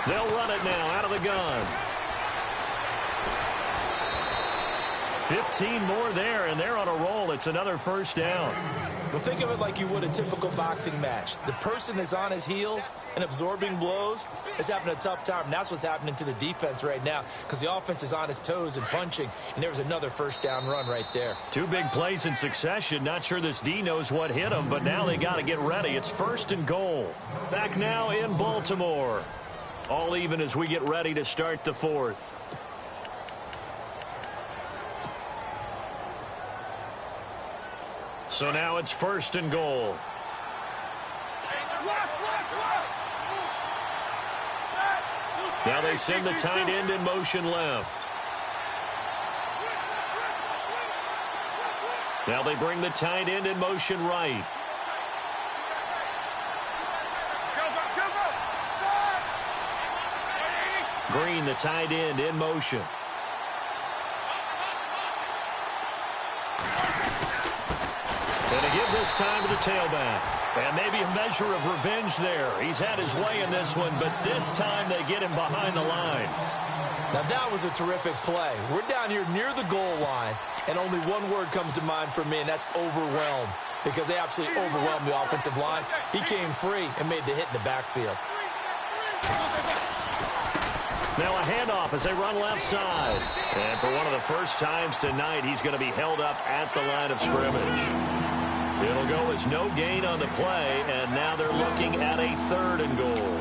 They'll run it now out of the gun. 15 more there, and they're on a roll. It's another 1st down. Well, think of it like you would a typical boxing match. The person that's on his heels and absorbing blows is having a tough time. And that's what's happening to the defense right now because the offense is on his toes and punching, and there was another 1st down run right there. 2 big plays in succession. Not sure this D knows what hit him, but now they got to get ready. It's 1st and goal. Back now in Baltimore. All even as we get ready to start the 4th. So now it's 1st and goal. Now they send the tight end in motion left. Now they bring the tight end in motion right. Green, the tight end, in motion. And to give this time to the tailback. And maybe a measure of revenge there. He's had his way in this one, but this time they get him behind the line. Now that was a terrific play. We're down here near the goal line, and only one word comes to mind for me, and that's overwhelmed. Because they absolutely overwhelmed the offensive line. He came free and made the hit in the backfield. Now a handoff as they run left side. And for one of the first times tonight, he's going to be held up at the line of scrimmage. It'll go as no gain on the play, and now they're looking at a 3rd and goal.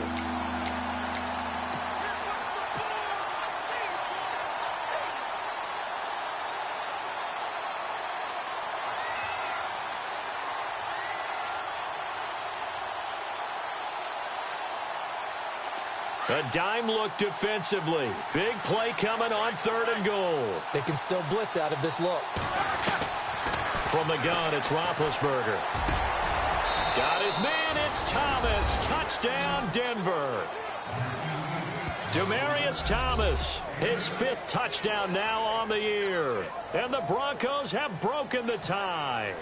A dime look defensively. Big play coming on 3rd and goal. They can still blitz out of this look. From the gun, it's Roethlisberger. Got his man, it's Thomas. Touchdown, Denver. Demaryius Thomas, his 5th touchdown now on the year. And the Broncos have broken the tie.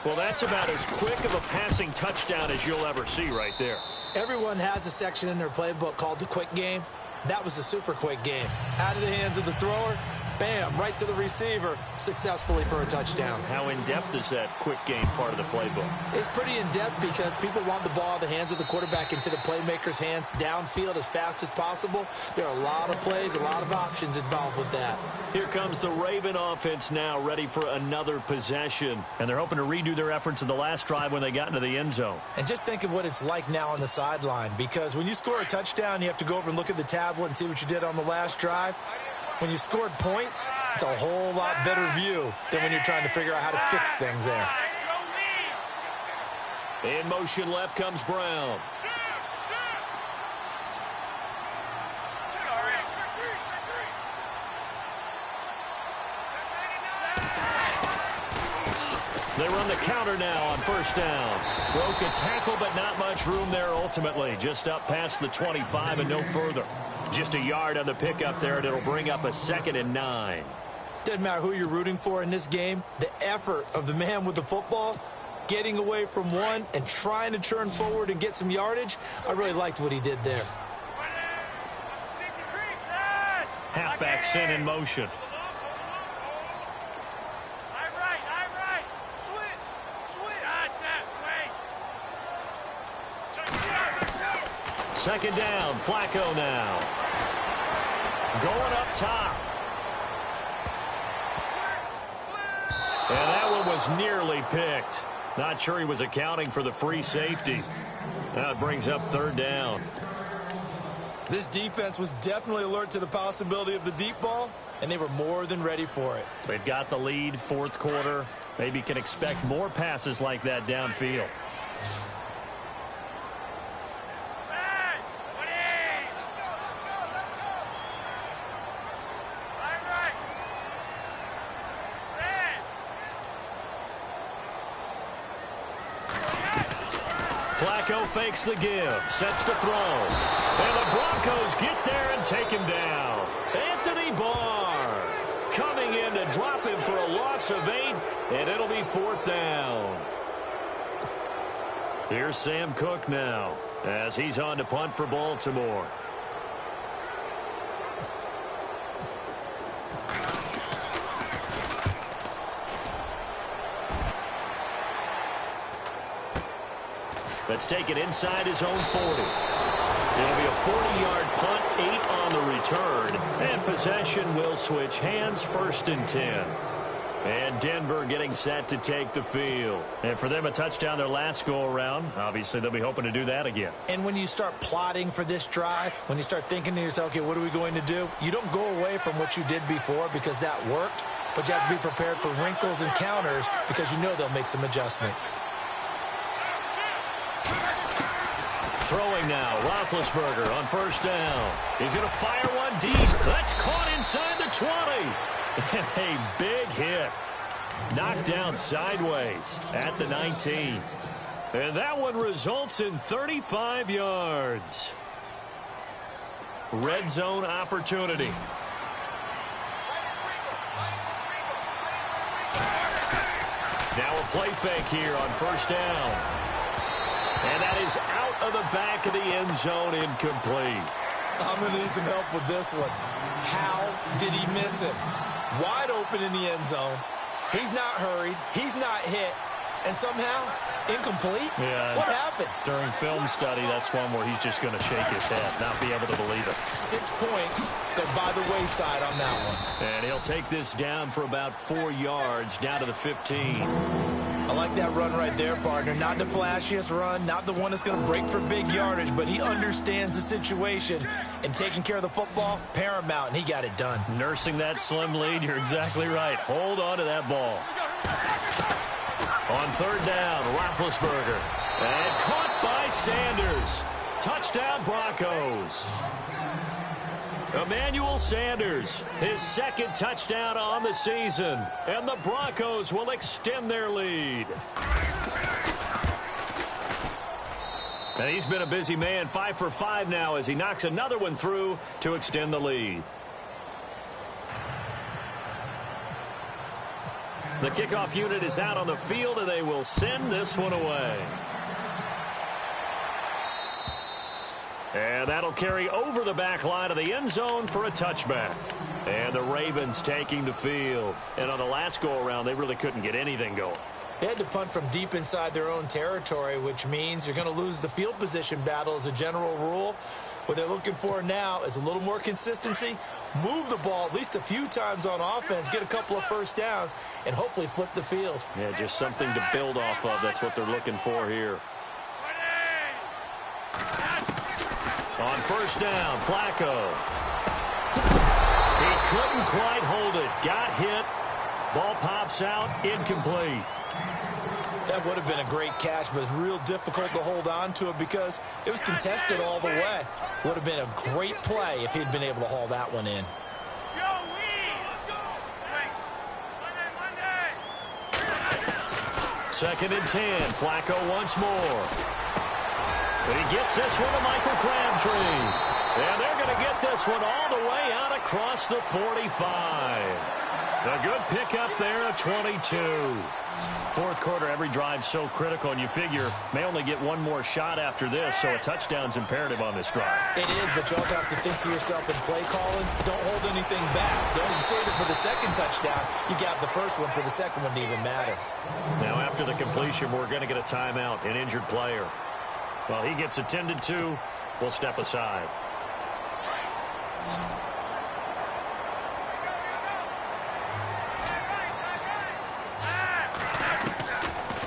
Well, that's about as quick of a passing touchdown as you'll ever see right there. Everyone has a section in their playbook called the quick game. That was a super quick game. Out of the hands of the thrower, bam, right to the receiver, successfully for a touchdown. How in-depth is that quick game part of the playbook? It's pretty in-depth because people want the ball in the hands of the quarterback into the playmaker's hands downfield as fast as possible. There are a lot of plays, a lot of options involved with that. Here comes the Raven offense now, ready for another possession. And they're hoping to redo their efforts in the last drive when they got into the end zone. And just think of what it's like now on the sideline, because when you score a touchdown, you have to go over and look at the tablet and see what you did on the last drive. When you scored points, it's a whole lot better view than when you're trying to figure out how to fix things there. In motion left comes Brown. They run the counter now on first down. Broke a tackle, but not much room there ultimately. Just up past the 25 and no further. Just a yard on the pickup there, and it'll bring up a 2nd and 9. Doesn't matter who you're rooting for in this game. The effort of the man with the football, getting away from one and trying to turn forward and get some yardage, I really liked what he did there. Halfback sent in motion. I'm right. Switch. Wait. 2nd down, Flacco now. Going up top. And that one was nearly picked. Not sure he was accounting for the free safety. That brings up 3rd down. This defense was definitely alert to the possibility of the deep ball, and they were more than ready for it. They've got the lead, 4th quarter. Maybe can expect more passes like that downfield. Flacco fakes the give, sets to throw. And the Broncos get there and take him down. Anthony Barr coming in to drop him for a loss of 8, and it'll be 4th down. Here's Sam Cook now as he's on to punt for Baltimore. Let's take it inside his own 40. It'll be a 40-yard punt, 8 on the return. And possession will switch hands, 1st and 10. And Denver getting set to take the field. And for them, a touchdown their last go-around. Obviously, they'll be hoping to do that again. And when you start plotting for this drive, when you start thinking to yourself, okay, what are we going to do? You don't go away from what you did before because that worked. But you have to be prepared for wrinkles and counters because you know they'll make some adjustments. Throwing now, Roethlisberger on 1st down. He's going to fire one deep. That's caught inside the 20. And a big hit. Knocked down sideways at the 19. And that one results in 35 yards. Red zone opportunity. Now a play fake here on 1st down. And that is out of the back of the end zone, incomplete. I'm going to need some help with this one. How did he miss it? Wide open in the end zone. He's not hurried. He's not hit. And somehow, incomplete? Yeah. What happened? During film study, that's one where he's just going to shake his head, not be able to believe it. 6 points go by the wayside on that one. And he'll take this down for about 4 yards, down to the 15. I like that run right there, partner. Not the flashiest run, not the one that's going to break for big yardage, but he understands the situation, and taking care of the football, paramount, and he got it done. Nursing that slim lead, you're exactly right. Hold on to that ball. On 3rd down, Roethlisberger. And caught by Sanders. Touchdown, Broncos. Emmanuel Sanders, his 2nd touchdown on the season. And the Broncos will extend their lead. And he's been a busy man, 5 for 5 now as he knocks another one through to extend the lead. The kickoff unit is out on the field, and they will send this one away. And that'll carry over the back line of the end zone for a touchback. And the Ravens taking the field. And on the last go-around, they really couldn't get anything going. They had to punt from deep inside their own territory, which means you're going to lose the field position battle as a general rule. What they're looking for now is a little more consistency, move the ball at least a few times on offense, get a couple of 1st downs, and hopefully flip the field. Yeah, just something to build off of. That's what they're looking for here. On 1st down, Flacco. He couldn't quite hold it. Got hit. Ball pops out. Incomplete. That would have been a great catch, but it's real difficult to hold on to it because it was contested all the way. Would have been a great play if he'd been able to haul that one in. 2nd and 10. Flacco once more. He gets this one to Michael Crabtree. And they're going to get this one all the way out across the 45. A good pickup there at 22. Fourth quarter, every drive so critical, and you figure may only get one more shot after this, so a touchdown's imperative on this drive. It is, but you also have to think to yourself in play calling, don't hold anything back. Don't save it for the second touchdown. You got the first one for the second one to even matter. Now, after the completion, we're going to get a timeout, an injured player. While he gets attended to, we'll step aside.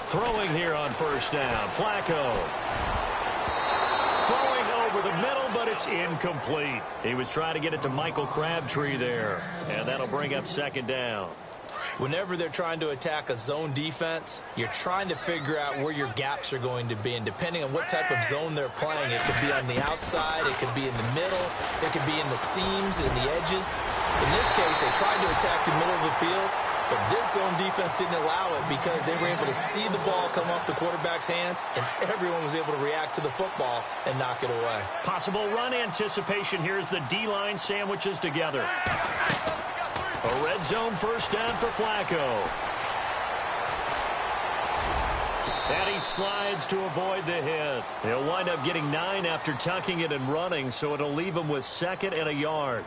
Throwing here on first down. Flacco. Throwing over the middle, but it's incomplete. He was trying to get it to Michael Crabtree there. And that'll bring up 2nd down. Whenever they're trying to attack a zone defense, you're trying to figure out where your gaps are going to be. And depending on what type of zone they're playing, it could be on the outside, it could be in the middle, it could be in the seams, in the edges. In this case, they tried to attack the middle of the field, but this zone defense didn't allow it because they were able to see the ball come up the quarterback's hands, and everyone was able to react to the football and knock it away. Possible run anticipation here as the D-line sandwiches together. A red zone first down for Flacco. And he slides to avoid the hit. He'll wind up getting 9 after tucking it and running, so it'll leave him with 2nd and a yard.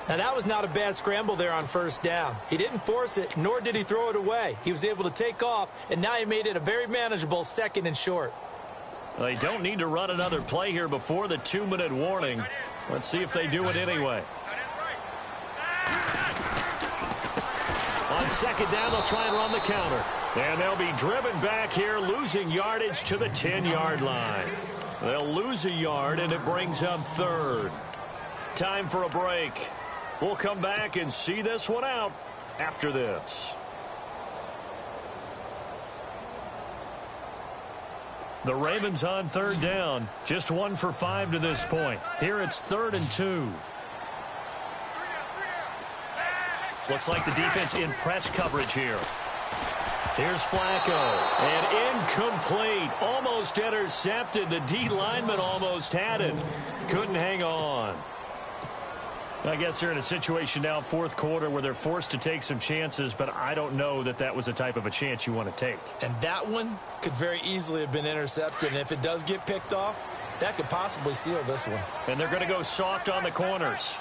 Now, that was not a bad scramble there on first down. He didn't force it, nor did he throw it away. He was able to take off, and now he made it a very manageable 2nd and short. They don't need to run another play here before the 2-minute warning. Let's see if they do it anyway. On 2nd down, they'll try and run the counter. And they'll be driven back here, losing yardage to the 10-yard line. They'll lose a yard, and it brings up 3rd. Time for a break. We'll come back and see this one out after this. The Ravens on 3rd down. Just 1 for 5 to this point. Here it's 3rd and 2. Looks like the defense in press coverage here. Here's Flacco. And incomplete. Almost intercepted. The D lineman almost had it. Couldn't hang on. I guess they're in a situation now, 4th quarter, where they're forced to take some chances, but I don't know that that was the type of a chance you want to take. And that one could very easily have been intercepted. And if it does get picked off, that could possibly seal this one. And they're going to go soft on the corners.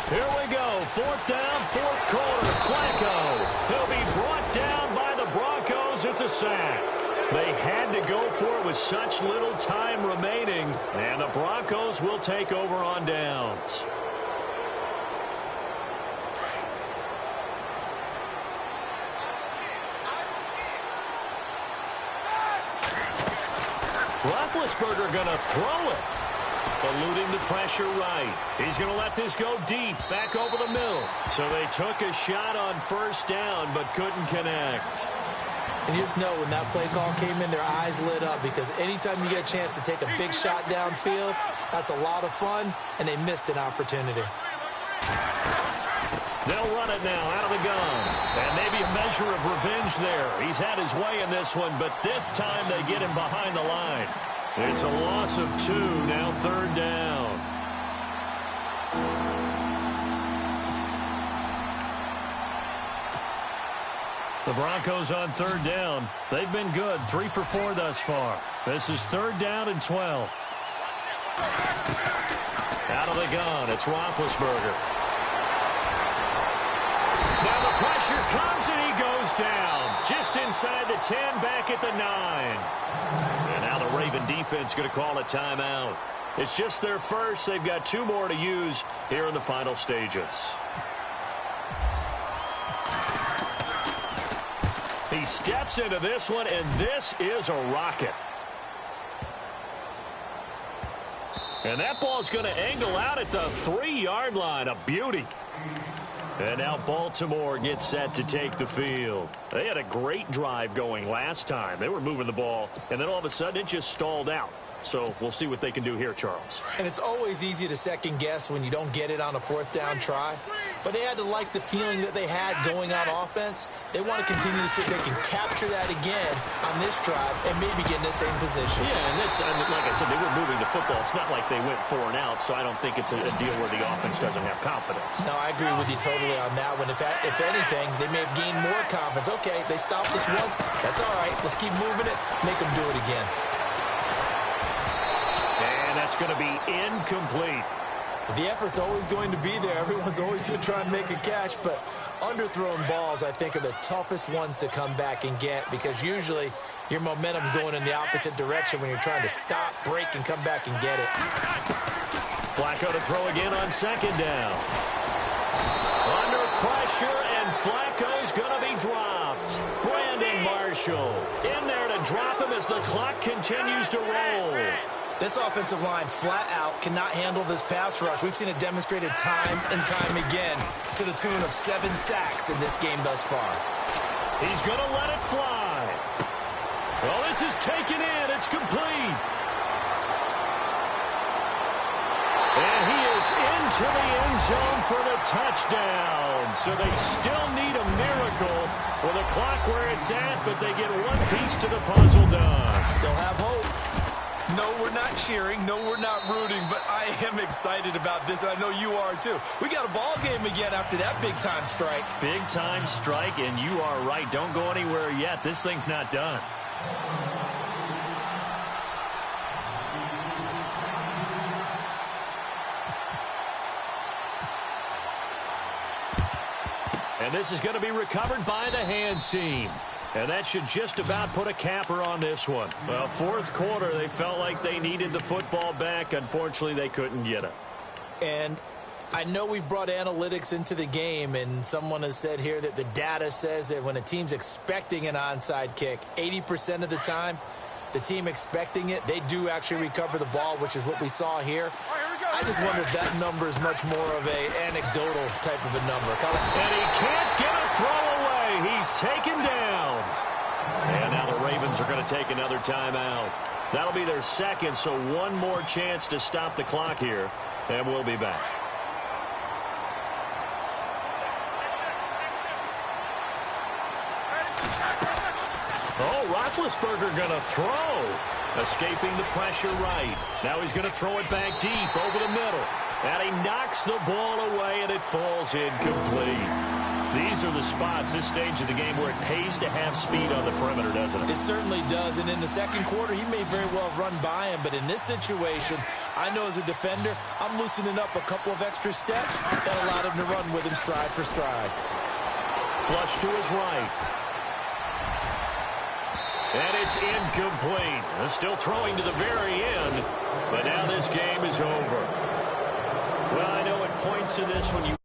Here we go. 4th down, 4th quarter. Flacco. He'll be brought down by the Broncos. It's a sack. They had to go for it with such little time remaining. And the Broncos will take over on downs. Roethlisberger going to throw it. Eluding the pressure right. He's going to let this go deep, back over the middle. So they took a shot on 1st down, but couldn't connect. And you just know when that play call came in, their eyes lit up, because anytime you get a chance to take a big shot downfield, that's a lot of fun, and they missed an opportunity. They'll run it now out of the gun. And maybe a measure of revenge there. He's had his way in this one, but this time they get him behind the line. It's a loss of 2, now 3rd down. The Broncos on 3rd down. They've been good, 3 for 4 thus far. This is 3rd down and 12. Out of the gun, it's Roethlisberger. Now the pressure comes and he goes down. Just inside the 10, back at the 9. And now the Raven defense going to call a timeout. It's just their first. They've got 2 more to use here in the final stages. He steps into this one, and this is a rocket. And that ball's going to angle out at the 3-yard line. A beauty. And now Baltimore gets set to take the field. They had a great drive going last time. They were moving the ball, and then all of a sudden it just stalled out. So we'll see what they can do here, Charles. And it's always easy to second guess when you don't get it on a 4th down try. but they had to like the feeling that they had going on offense. They want to continue to see if they can capture that again on this drive and maybe get in the same position. Yeah, and it's, like I said, they were moving the football. It's not like they went 4 and out, so I don't think it's a deal where the offense doesn't have confidence. No, I agree with you totally on that one. If anything, they may have gained more confidence. Okay, they stopped us once. That's all right. Let's keep moving it. Make them do it again. And that's going to be incomplete. The effort's always going to be there. Everyone's always going to try and make a catch, but underthrown balls, I think, are the toughest ones to come back and get because usually your momentum's going in the opposite direction when you're trying to stop, break, and come back and get it. Flacco to throw again on 2nd down. Under pressure, and Flacco's going to be dropped. Brandon Marshall in there to drop him as the clock continues to roll. This offensive line flat out cannot handle this pass rush. We've seen it demonstrated time and time again to the tune of 7 sacks in this game thus far. He's going to let it fly. Well, this is taken in. It's complete. And he is into the end zone for the touchdown. So they still need a miracle with the clock where it's at, but they get one piece to the puzzle done. Still have hope. No, we're not cheering. No, we're not rooting, but I am excited about this, and I know you are too. We got a ball game again after that big-time strike. Big-time strike, and you are right. Don't go anywhere yet. This thing's not done. And this is going to be recovered by the hands team. And that should just about put a capper on this one. Well, 4th quarter, they felt like they needed the football back. Unfortunately, they couldn't get it. And I know we brought analytics into the game, and someone has said here that the data says that when a team's expecting an onside kick, 80% of the time, the team expecting it, they do actually recover the ball, which is what we saw here. I just wonder if that number is much more of a anecdotal type of a number. And he can't get a throw away. He's taken down. And now the Ravens are going to take another timeout. That'll be their 2nd, so one more chance to stop the clock here, and we'll be back. Oh, Roethlisberger going to throw. Escaping the pressure right. Now he's going to throw it back deep over the middle. And he knocks the ball away, and it falls incomplete. These are the spots, this stage of the game, where it pays to have speed on the perimeter, doesn't it? It certainly does, and in the 2nd quarter, he may very well run by him, but in this situation, I know as a defender, I'm loosening up a couple of extra steps that allowed him to run with him stride for stride. Flush to his right. And it's incomplete. They're still throwing to the very end, but now this game is over. Well, I know at points in this when you